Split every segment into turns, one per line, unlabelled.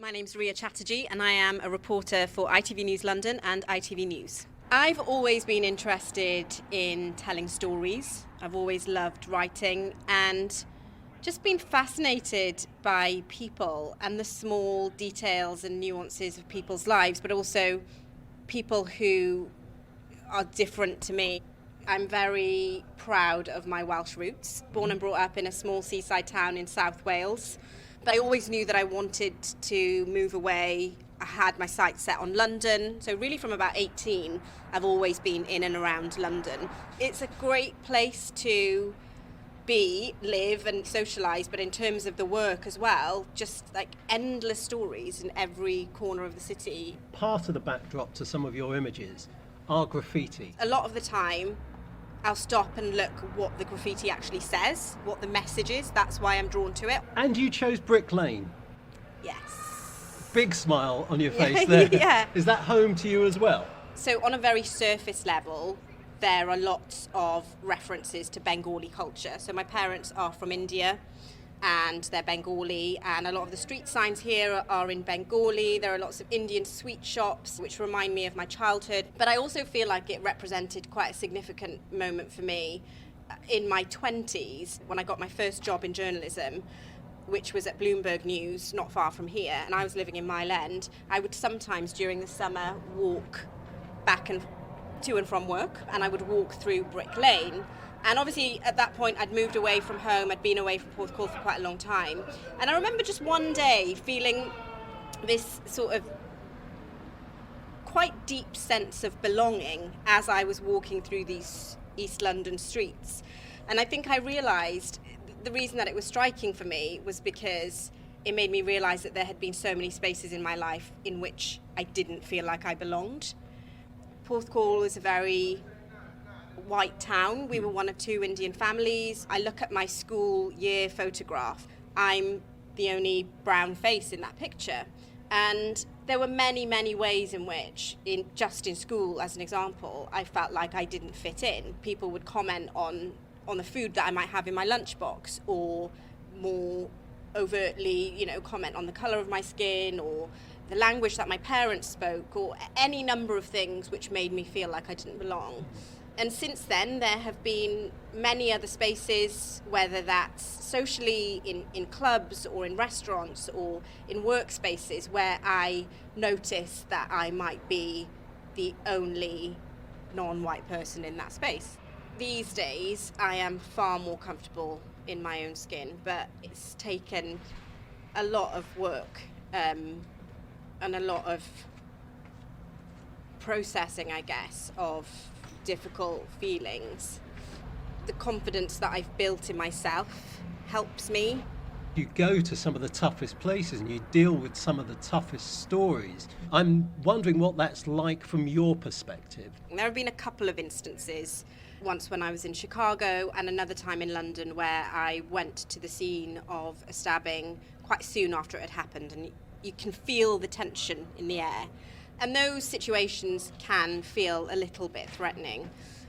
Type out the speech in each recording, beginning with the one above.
My name's Ria Chatterjee and I am a reporter for ITV News London and ITV News. I've always been interested in telling stories. I've always loved writing and just been fascinated by people and the small details and nuances of people's lives, but also people who are different to me. I'm very proud of my Welsh roots, born and brought up in a small seaside town in South Wales. But I always knew that I wanted to move away. I had my sights set on London. So really from about 18, I've always been in and around London. It's a great place to live and socialise, but in terms of the work as well, just like endless stories in every corner of the city.
Part of the backdrop to some of your images are graffiti.
A lot of the time, I'll stop and look what the graffiti actually says, what the message is. That's why I'm drawn to it.
And you chose Brick Lane.
Yes.
Big smile on your face there.
Yeah.
Is that home to you as well?
So on a very surface level, there are lots of references to Bengali culture. So my parents are from India and they're Bengali, and a lot of the street signs here are in Bengali. There are lots of Indian sweet shops which remind me of my childhood. But I also feel like it represented quite a significant moment for me in my 20s when I got my first job in journalism, which was at Bloomberg News, not far from here, and I was living in Mile End. I would sometimes during the summer walk back and to and from work, and I would walk through Brick Lane. And obviously at that point I'd moved away from home, I'd been away from Porthcawl for quite a long time. And I remember just one day feeling this sort of quite deep sense of belonging as I was walking through these East London streets. And I think I realised the reason that it was striking for me was because it made me realise that there had been so many spaces in my life in which I didn't feel like I belonged. Porthcawl is a very white town. We were one of two Indian families. I look at my school year photograph. I'm the only brown face in that picture. And there were many, many ways in which, just in school as an example, I felt like I didn't fit in. People would comment on the food that I might have in my lunchbox, or more overtly, comment on the colour of my skin or the language that my parents spoke, or any number of things which made me feel like I didn't belong. And since then, there have been many other spaces, whether that's socially in clubs or in restaurants or in workspaces, where I notice that I might be the only non-white person in that space. These days, I am far more comfortable in my own skin, but it's taken a lot of work and a lot of processing, I guess, of difficult feelings. The confidence that I've built in myself helps me.
You go to some of the toughest places and you deal with some of the toughest stories. I'm wondering what that's like from your perspective.
There have been a couple of instances, once when I was in Chicago and another time in London, where I went to the scene of a stabbing quite soon after it had happened, and you can feel the tension in the air. And those situations can feel a little bit threatening.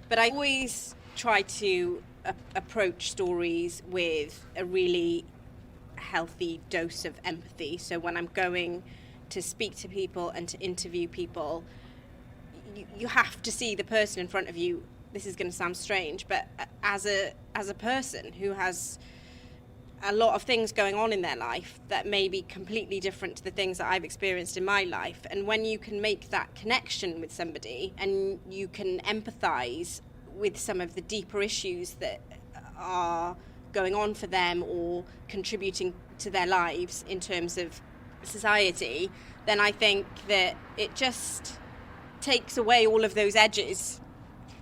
But I always try to approach stories with a really healthy dose of empathy. So when I'm going to speak to people and to interview people, you have to see the person in front of you. This is going to sound strange, but as a person who has a lot of things going on in their life that may be completely different to the things that I've experienced in my life. And when you can make that connection with somebody and you can empathise with some of the deeper issues that are going on for them or contributing to their lives in terms of society, then I think that it just takes away all of those edges.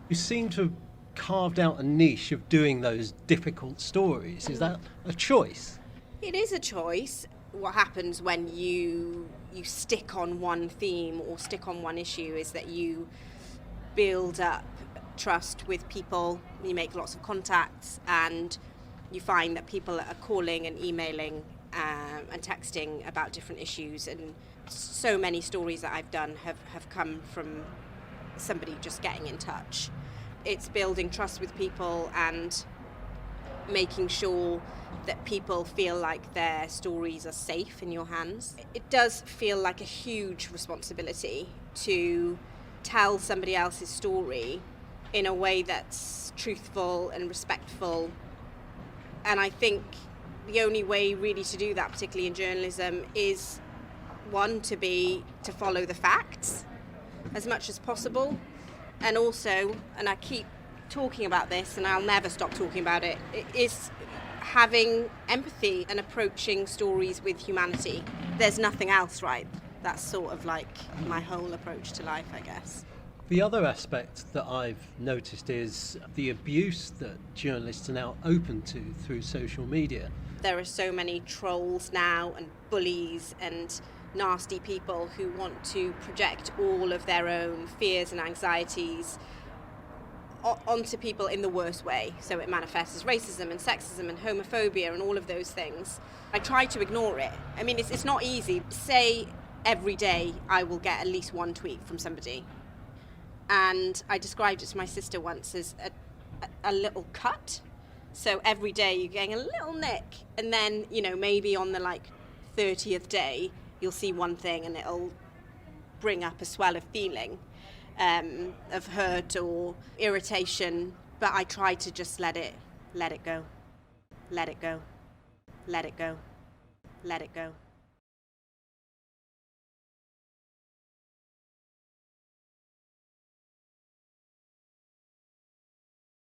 You seem to have carved out a niche of doing those difficult stories. Is that a choice?
It is a choice. What happens when you stick on one theme or stick on one issue is that you build up trust with people, you make lots of contacts, and you find that people are calling and emailing and texting about different issues. And so many stories that I've done have come from somebody just getting in touch. It's building trust with people and making sure that people feel like their stories are safe in your hands. It does feel like a huge responsibility to tell somebody else's story in a way that's truthful and respectful. And I think the only way really to do that, particularly in journalism, is one, to follow the facts as much as possible, and also, and I keep talking about this and I'll never stop talking about it, is having empathy and approaching stories with humanity. There's nothing else, right? That's sort of like my whole approach to life, I guess.
The other aspect that I've noticed is the abuse that journalists are now open to through social media.
There are so many trolls now and bullies and nasty people who want to project all of their own fears and anxieties onto people in the worst way. So it manifests as racism and sexism and homophobia and all of those things. I try to ignore it. I mean, it's not easy. Say every day I will get at least one tweet from somebody. And I described it to my sister once as a little cut. So every day you're getting a little nick, and then, maybe on the 30th day, you'll see one thing and it'll bring up a swell of feeling, of hurt or irritation. But I try to just let it go, let it go, let it go, let it go.